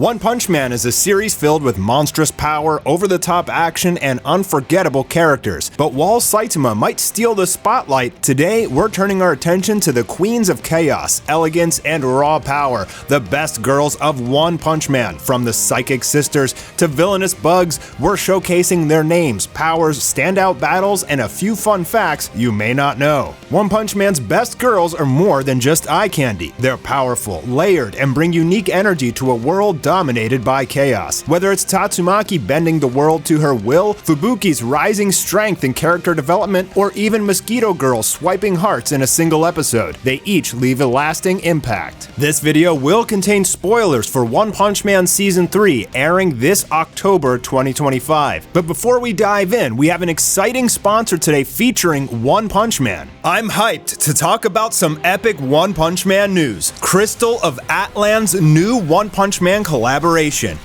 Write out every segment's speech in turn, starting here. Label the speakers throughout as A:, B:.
A: One Punch Man is a series filled with monstrous power, over-the-top action, and unforgettable characters. But while Saitama might steal the spotlight, today we're turning our attention to the queens of chaos, elegance, and raw power, the best girls of One Punch Man. From the Psychic Sisters to villainous bugs, we're showcasing their names, powers, standout battles, and a few fun facts you may not know. One Punch Man's best girls are more than just eye candy. They're powerful, layered, and bring unique energy to a world dominated by chaos. Whether it's Tatsumaki bending the world to her will, Fubuki's rising strength and character development, or even Mosquito Girl swiping hearts in a single episode, they each leave a lasting impact. This video will contain spoilers for One Punch Man Season 3, airing this October 2025. But before we dive in, we have an exciting sponsor today featuring One Punch Man. I'm hyped to talk about some epic One Punch Man news. Crystal of Atlan's new One Punch Man collaboration.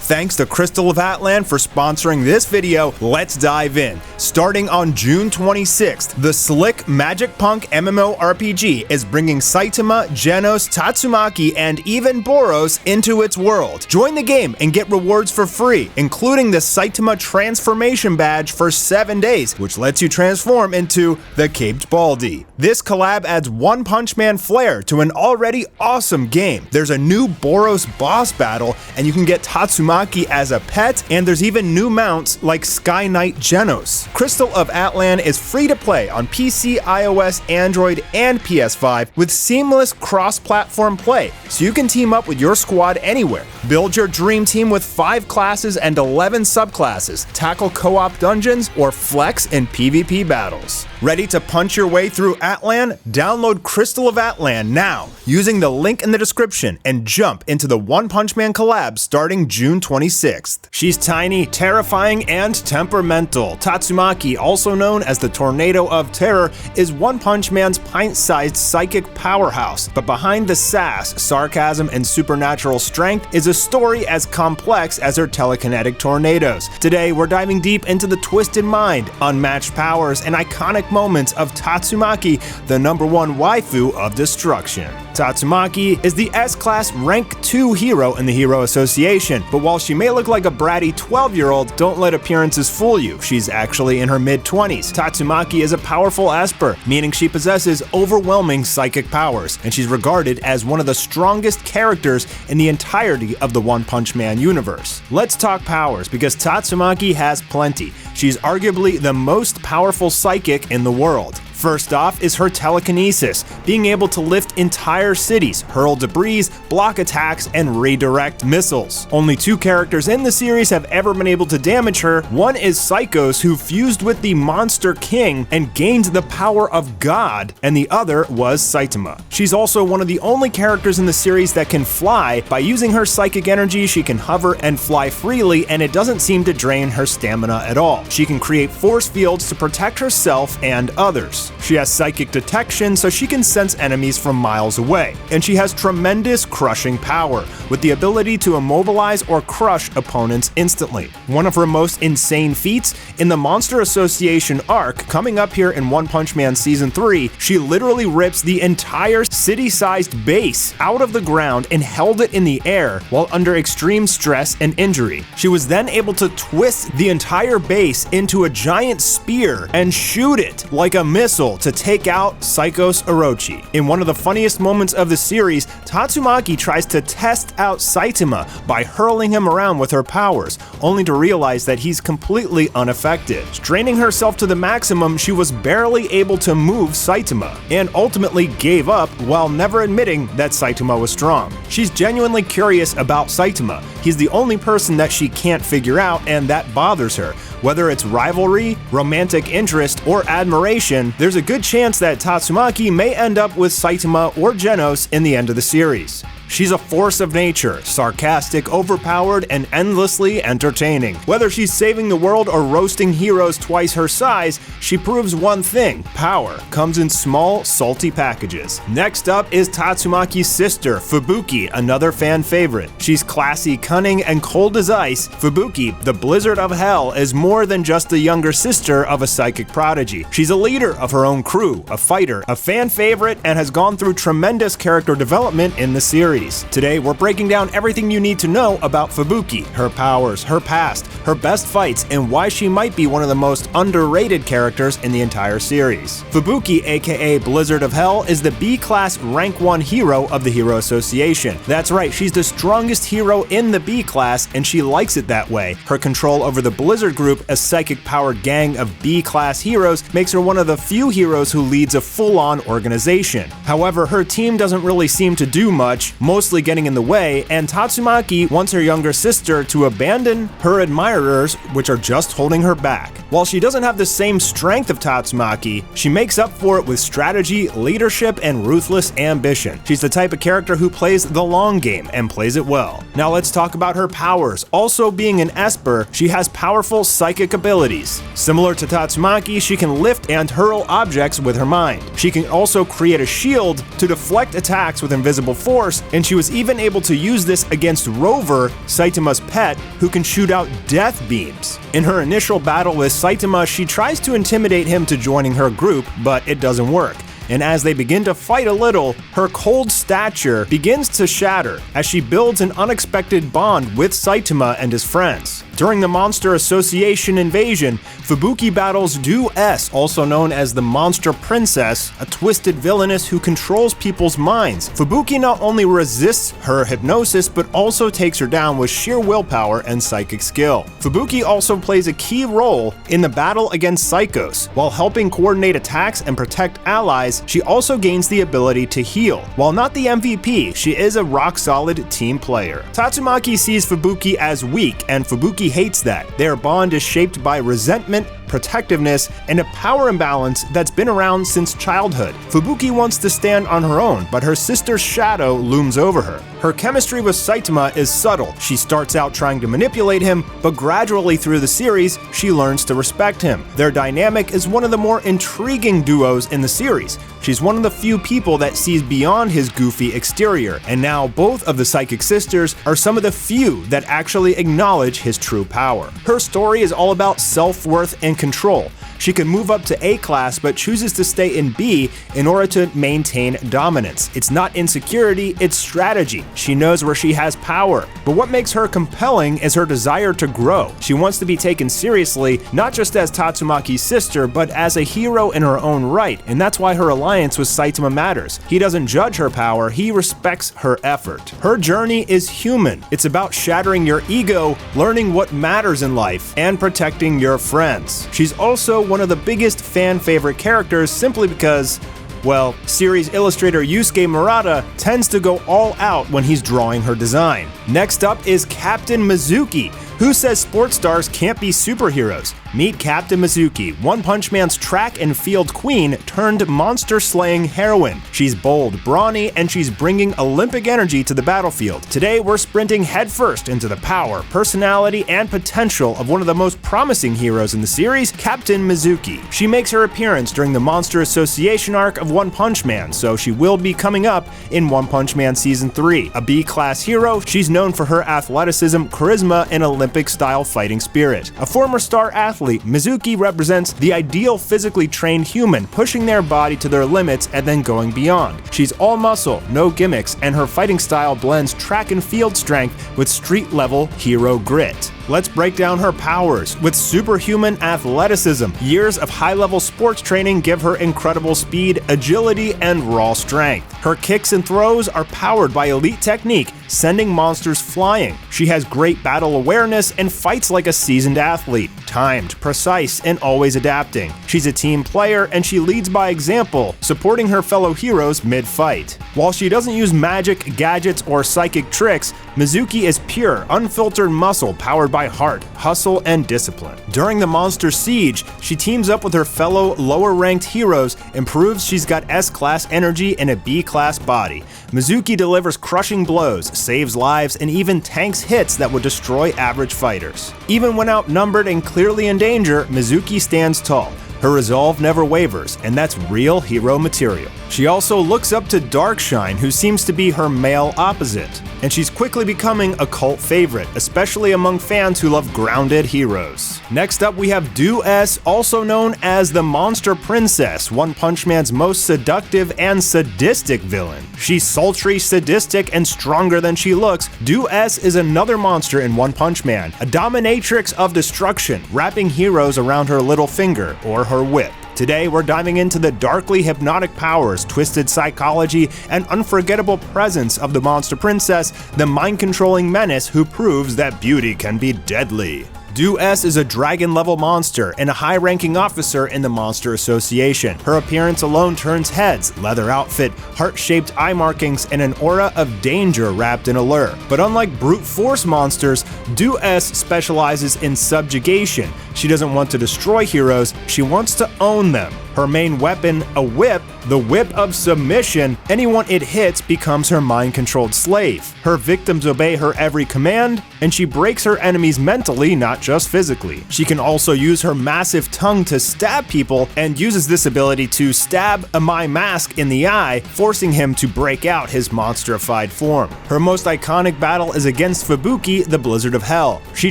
A: Thanks to Crystal of Atlan for sponsoring this video. Let's dive in. Starting on June 26th, the slick Magic Punk MMORPG is bringing Saitama, Genos, Tatsumaki, and even Boros into its world. Join the game and get rewards for free, including the Saitama Transformation Badge for 7 days, which lets you transform into the Caped Baldy. This collab adds One Punch Man flair to an already awesome game. There's a new Boros boss battle, and you can get Tatsumaki as a pet, and there's even new mounts like Sky Knight Genos. Crystal of Atlan is free to play on PC, iOS, Android, and PS5 with seamless cross-platform play, so you can team up with your squad anywhere. Build your dream team with 5 classes and 11 subclasses, tackle co-op dungeons, or flex in PvP battles. Ready to punch your way through Atlan? Download Crystal of Atlan now using the link in the description and jump into the One Punch Man collab starting June 26th. She's tiny, terrifying, and temperamental. Tatsumaki, also known as the Tornado of Terror, is One Punch Man's pint-sized psychic powerhouse. But behind the sass, sarcasm, and supernatural strength is a story as complex as her telekinetic tornadoes. Today, we're diving deep into the twisted mind, unmatched powers, and iconic moments of Tatsumaki, the #1 waifu of destruction. Tatsumaki is the S-Class Rank 2 hero in the Hero Association, but while she may look like a bratty 12-year-old, don't let appearances fool you. She's actually in her mid-20s. Tatsumaki is a powerful Esper, meaning she possesses overwhelming psychic powers, and she's regarded as one of the strongest characters in the entirety of the One Punch Man universe. Let's talk powers, because Tatsumaki has plenty. She's arguably the most powerful psychic in the world. First off is her telekinesis, being able to lift entire cities, hurl debris, block attacks, and redirect missiles. Only 2 characters in the series have ever been able to damage her. One is Psykos, who fused with the Monster King and gained the power of God, and the other was Saitama. She's also one of the only characters in the series that can fly. By using her psychic energy, she can hover and fly freely, and it doesn't seem to drain her stamina at all. She can create force fields to protect herself and others. She has psychic detection, so she can sense enemies from miles away. And she has tremendous crushing power, with the ability to immobilize or crush opponents instantly. One of her most insane feats, in the Monster Association arc, coming up here in One Punch Man Season 3, she literally rips the entire city-sized base out of the ground and held it in the air while under extreme stress and injury. She was then able to twist the entire base into a giant spear and shoot it like a missile to take out Psykos Orochi. In one of the funniest moments of the series, Tatsumaki tries to test out Saitama by hurling him around with her powers, only to realize that he's completely unaffected. Straining herself to the maximum, she was barely able to move Saitama, and ultimately gave up while never admitting that Saitama was strong. She's genuinely curious about Saitama. He's the only person that she can't figure out, and that bothers her. Whether it's rivalry, romantic interest, or admiration, there's a good chance that Tatsumaki may end up with Saitama or Genos in the end of the series. She's a force of nature, sarcastic, overpowered, and endlessly entertaining. Whether she's saving the world or roasting heroes twice her size, she proves one thing: power comes in small, salty packages. Next up is Tatsumaki's sister, Fubuki, another fan favorite. She's classy, cunning, and cold as ice. Fubuki, the Blizzard of Hell, is more than just the younger sister of a psychic prodigy. She's a leader of her own crew, a fighter, a fan favorite, and has gone through tremendous character development in the series. series. Today, we're breaking down everything you need to know about Fubuki, her powers, her past, her best fights, and why she might be one of the most underrated characters in the entire series. Fubuki, aka Blizzard of Hell, is the B-class rank 1 hero of the Hero Association. That's right, she's the strongest hero in the B-class, and she likes it that way. Her control over the Blizzard Group, a psychic-powered gang of B-class heroes, makes her one of the few heroes who leads a full-on organization. However, her team doesn't really seem to do much, mostly getting in the way, and Tatsumaki wants her younger sister to abandon her admirers, which are just holding her back. While she doesn't have the same strength of Tatsumaki, she makes up for it with strategy, leadership, and ruthless ambition. She's the type of character who plays the long game and plays it well. Now let's talk about her powers. Also being an Esper, she has powerful psychic abilities. Similar to Tatsumaki, she can lift and hurl objects with her mind. She can also create a shield to deflect attacks with invisible force, and she was even able to use this against Rover, Saitama's pet, who can shoot out death beams. In her initial battle with Saitama, she tries to intimidate him to joining her group, but it doesn't work. And as they begin to fight a little, her cold stature begins to shatter as she builds an unexpected bond with Saitama and his friends. During the Monster Association invasion, Fubuki battles Du S, also known as the Monster Princess, a twisted villainess who controls people's minds. Fubuki not only resists her hypnosis, but also takes her down with sheer willpower and psychic skill. Fubuki also plays a key role in the battle against Psykos. While helping coordinate attacks and protect allies, she also gains the ability to heal. While not the MVP, she is a rock-solid team player. Tatsumaki sees Fubuki as weak, and Fubuki hates that. Their bond is shaped by resentment, protectiveness, and a power imbalance that's been around since childhood. Fubuki wants to stand on her own, but her sister's shadow looms over her. Her chemistry with Saitama is subtle. She starts out trying to manipulate him, but gradually through the series, she learns to respect him. Their dynamic is one of the more intriguing duos in the series. She's one of the few people that sees beyond his goofy exterior, and now both of the psychic sisters are some of the few that actually acknowledge his true power. Her story is all about self-worth and control. She can move up to A class but chooses to stay in B in order to maintain dominance. It's not insecurity, it's strategy. She knows where she has power. But what makes her compelling is her desire to grow. She wants to be taken seriously, not just as Tatsumaki's sister, but as a hero in her own right, and that's why her alliance with Saitama matters. He doesn't judge her power, he respects her effort. Her journey is human. It's about shattering your ego, learning what matters in life, and protecting your friends. She's also one of the biggest fan favorite characters simply because, well, series illustrator Yusuke Murata tends to go all out when he's drawing her design. Next up is Captain Mizuki. Who says sports stars can't be superheroes? Meet Captain Mizuki, One Punch Man's track and field queen turned monster-slaying heroine. She's bold, brawny, and she's bringing Olympic energy to the battlefield. Today, we're sprinting headfirst into the power, personality, and potential of one of the most promising heroes in the series, Captain Mizuki. She makes her appearance during the Monster Association arc of One Punch Man, so she will be coming up in One Punch Man Season 3. A B-class hero, she's known for her athleticism, charisma, and Olympic-style fighting spirit. A former star athlete, Mizuki represents the ideal physically trained human, pushing their body to their limits and then going beyond. She's all muscle, no gimmicks, and her fighting style blends track and field strength with street-level hero grit. Let's break down her powers. With superhuman athleticism, years of high-level sports training give her incredible speed, agility, and raw strength. Her kicks and throws are powered by elite technique, sending monsters flying. She has great battle awareness and fights like a seasoned athlete, timed, precise, and always adapting. She's a team player and she leads by example, supporting her fellow heroes mid-fight. While she doesn't use magic, gadgets, or psychic tricks, Mizuki is pure, unfiltered muscle powered by heart, hustle, and discipline. During the monster siege, she teams up with her fellow lower-ranked heroes and proves she's got S-class energy and a B-class body. Mizuki delivers crushing blows, saves lives, and even tanks hits that would destroy average fighters. Even when outnumbered and clearly in danger, Mizuki stands tall. Her resolve never wavers, and that's real hero material. She also looks up to Darkshine, who seems to be her male opposite. and she's quickly becoming a cult favorite, especially among fans who love grounded heroes. Next up, we have Do-S, also known as the Monster Princess, One Punch Man's most seductive and sadistic villain. She's sultry, sadistic, and stronger than she looks. Do-S is another monster in One Punch Man, a dominatrix of destruction, wrapping heroes around her little finger, or her whip. Today, we're diving into the darkly hypnotic powers, twisted psychology, and unforgettable presence of the Monster Princess, the mind-controlling menace who proves that beauty can be deadly. Do-S is a dragon-level monster and a high-ranking officer in the Monster Association. Her appearance alone turns heads, leather outfit, heart-shaped eye markings, and an aura of danger wrapped in a lure. But unlike brute force monsters, Do-S specializes in subjugation. She doesn't want to destroy heroes, she wants to own them. Her main weapon, a whip, the Whip of Submission, anyone it hits becomes her mind-controlled slave. Her victims obey her every command, and she breaks her enemies mentally, not just physically. She can also use her massive tongue to stab people, and uses this ability to stab a Mai Mask in the eye, forcing him to break out his monsterified form. Her most iconic battle is against Fubuki, the Blizzard of Hell. She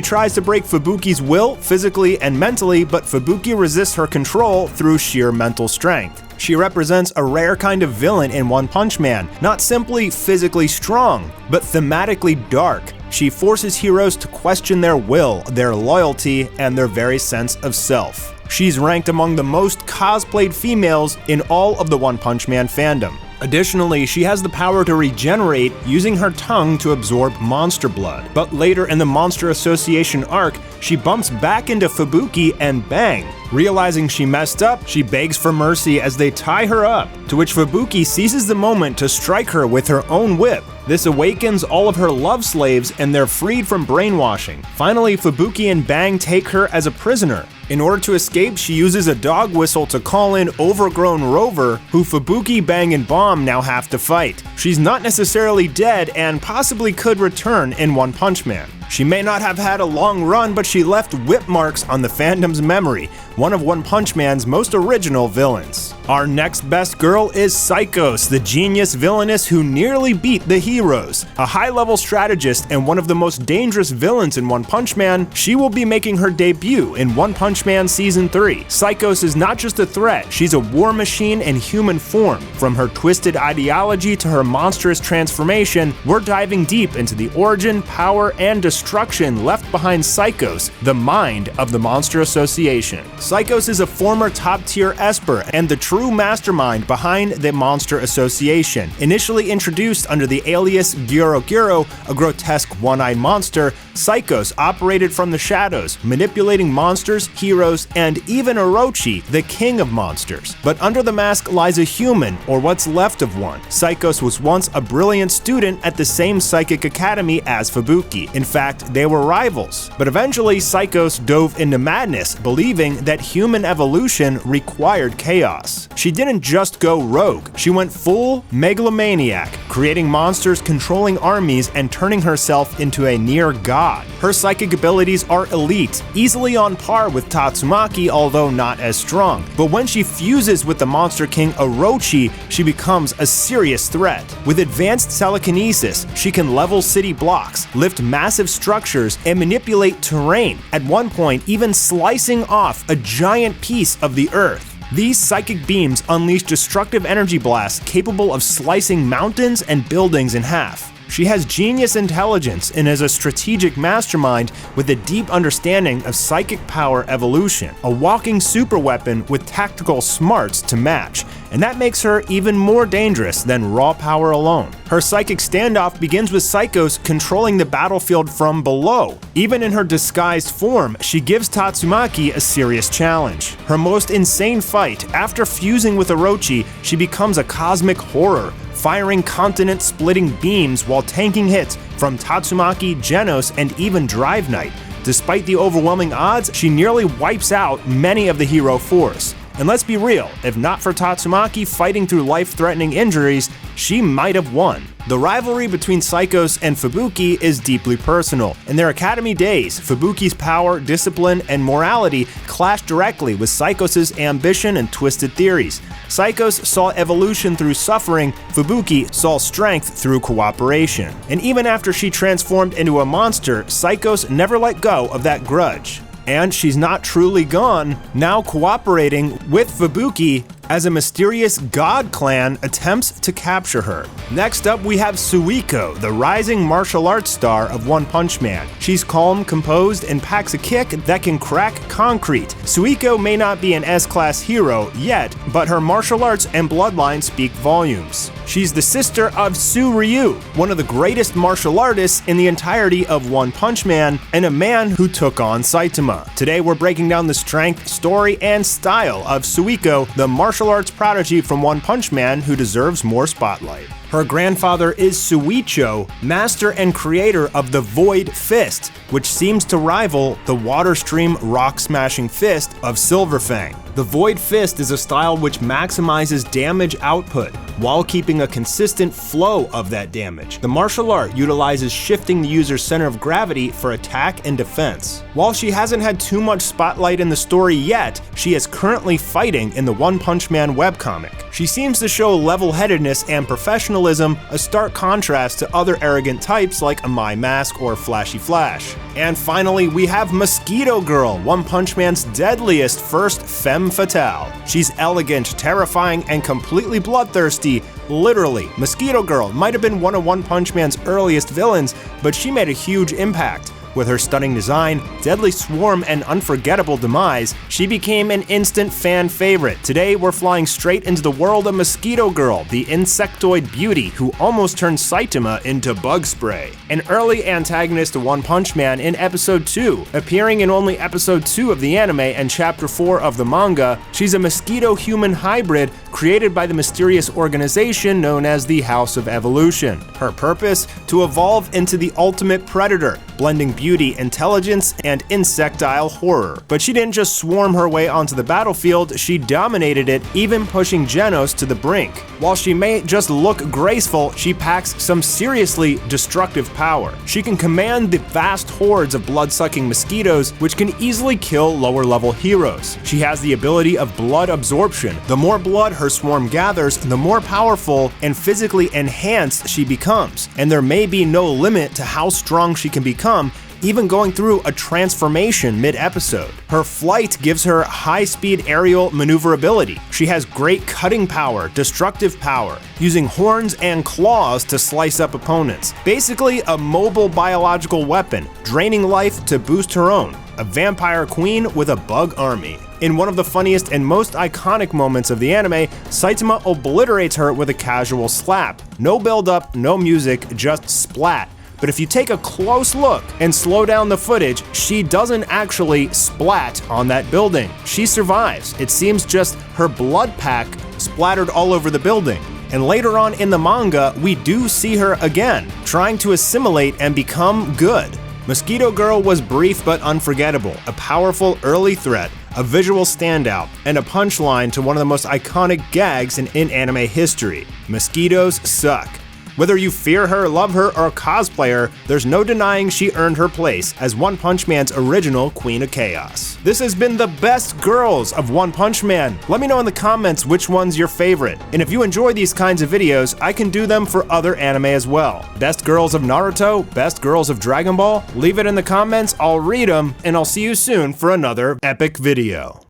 A: tries to break Fubuki's will, physically and mentally, but Fubuki resists her control through sheer mental strength. She represents a rare kind of villain in One Punch Man, not simply physically strong, but thematically dark. She forces heroes to question their will, their loyalty, and their very sense of self. She's ranked among the most cosplayed females in all of the One Punch Man fandom. Additionally, she has the power to regenerate using her tongue to absorb monster blood. But later in the Monster Association arc, she bumps back into Fubuki and bang! Realizing she messed up, she begs for mercy as they tie her up, to which Fubuki seizes the moment to strike her with her own whip. This awakens all of her love slaves and they're freed from brainwashing. Finally, Fubuki and Bang take her as a prisoner. In order to escape, she uses a dog whistle to call in Overgrown Rover, who Fubuki, Bang, and Bomb now have to fight. She's not necessarily dead and possibly could return in One Punch Man. She may not have had a long run, but she left whip marks on the fandom's memory, one of One Punch Man's most original villains. Our next best girl is Psykos, the genius villainess who nearly beat the heroes. A high-level strategist and one of the most dangerous villains in One Punch Man, she will be making her debut in One Punch Man Season 3. Psykos is not just a threat, she's a war machine in human form. From her twisted ideology to her monstrous transformation, we're diving deep into the origin, power, and destruction left behind Psykos, the mind of the Monster Association. Psykos is a former top-tier Esper and the true mastermind behind the Monster Association. Initially introduced under the alias Gyro Gyro, a grotesque one-eyed monster, Psykos operated from the shadows, manipulating monsters, heroes, and even Orochi, the king of monsters. But under the mask lies a human, or what's left of one. Psykos was once a brilliant student at the same psychic academy as Fubuki. In fact, they were rivals. But eventually, Psykos dove into madness, believing that human evolution required chaos. She didn't just go rogue, she went full megalomaniac, creating monsters, controlling armies, and turning herself into a near god. Her psychic abilities are elite, easily on par with Tatsumaki, although not as strong. But when she fuses with the Monster King Orochi, she becomes a serious threat. With advanced telekinesis, she can level city blocks, lift massive structures, and manipulate terrain, at one point even slicing off a giant piece of the earth. These psychic beams unleash destructive energy blasts capable of slicing mountains and buildings in half. She has genius intelligence and is a strategic mastermind with a deep understanding of psychic power evolution, a walking superweapon with tactical smarts to match, and that makes her even more dangerous than raw power alone. Her psychic standoff begins with Psykos controlling the battlefield from below. Even in her disguised form, she gives Tatsumaki a serious challenge. Her most insane fight, after fusing with Orochi, she becomes a cosmic horror, firing continent-splitting beams while tanking hits from Tatsumaki, Genos, and even Drive Knight. Despite the overwhelming odds, she nearly wipes out many of the hero force. And let's be real, if not for Tatsumaki fighting through life-threatening injuries, she might have won. The rivalry between Psykos and Fubuki is deeply personal. In their academy days, Fubuki's power, discipline, and morality clashed directly with Psykos' ambition and twisted theories. Psykos saw evolution through suffering, Fubuki saw strength through cooperation. And even after she transformed into a monster, Psykos never let go of that grudge. And she's not truly gone, now cooperating with Fubuki as a mysterious god clan attempts to capture her. Next up, we have Suiko, the rising martial arts star of One Punch Man. She's calm, composed, and packs a kick that can crack concrete. Suiko may not be an S-class hero yet, but her martial arts and bloodline speak volumes. She's the sister of Su Ryu, one of the greatest martial artists in the entirety of One Punch Man, and a man who took on Saitama. Today we're breaking down the strength, story, and style of Suiko, the martial arts prodigy from One Punch Man who deserves more spotlight. Her grandfather is Suicho, master and creator of the Void Fist, which seems to rival the water stream rock-smashing fist of Silverfang. The Void Fist is a style which maximizes damage output while keeping a consistent flow of that damage. The martial art utilizes shifting the user's center of gravity for attack and defense. While she hasn't had too much spotlight in the story yet, she is currently fighting in the One Punch Man webcomic. She seems to show level-headedness and professionalism, a stark contrast to other arrogant types like a My Mask or Flashy Flash. And finally, we have Mosquito Girl, One Punch Man's deadliest first femme fatale. She's elegant, terrifying, and completely bloodthirsty. Literally, Mosquito Girl might have been one of One Punch Man's earliest villains, but she made a huge impact. With her stunning design, deadly swarm, and unforgettable demise, she became an instant fan favorite. Today, we're flying straight into the world of Mosquito Girl, the insectoid beauty who almost turned Saitama into bug spray. An early antagonist to One Punch Man in episode 2, appearing in only episode 2 of the anime and chapter 4 of the manga, she's a mosquito-human hybrid created by the mysterious organization known as the House of Evolution. Her purpose? To evolve into the ultimate predator, blending beauty, intelligence, and insectile horror. But she didn't just swarm her way onto the battlefield, she dominated it, even pushing Genos to the brink. While she may just look graceful, she packs some seriously destructive power. She can command the vast hordes of blood-sucking mosquitoes, which can easily kill lower-level heroes. She has the ability of blood absorption. The more blood her swarm gathers, the more powerful and physically enhanced she becomes, and there may be no limit to how strong she can become, even going through a transformation mid-episode. Her flight gives her high-speed aerial maneuverability. She has great cutting power, destructive power, using horns and claws to slice up opponents. Basically, a mobile biological weapon, draining life to boost her own. A vampire queen with a bug army. In one of the funniest and most iconic moments of the anime, Saitama obliterates her with a casual slap. No build-up, no music, just splat. But if you take a close look and slow down the footage, she doesn't actually splat on that building. She survives. It seems just her blood pack splattered all over the building. And later on in the manga, we do see her again, trying to assimilate and become good. Mosquito Girl was brief but unforgettable, a powerful early threat, a visual standout, and a punchline to one of the most iconic gags in anime history. Mosquitoes suck. Whether you fear her, love her, or cosplay her, there's no denying she earned her place as One Punch Man's original Queen of Chaos. This has been the best girls of One Punch Man. Let me know in the comments which one's your favorite. And if you enjoy these kinds of videos, I can do them for other anime as well. Best girls of Naruto, best girls of Dragon Ball? Leave it in the comments, I'll read them, and I'll see you soon for another epic video.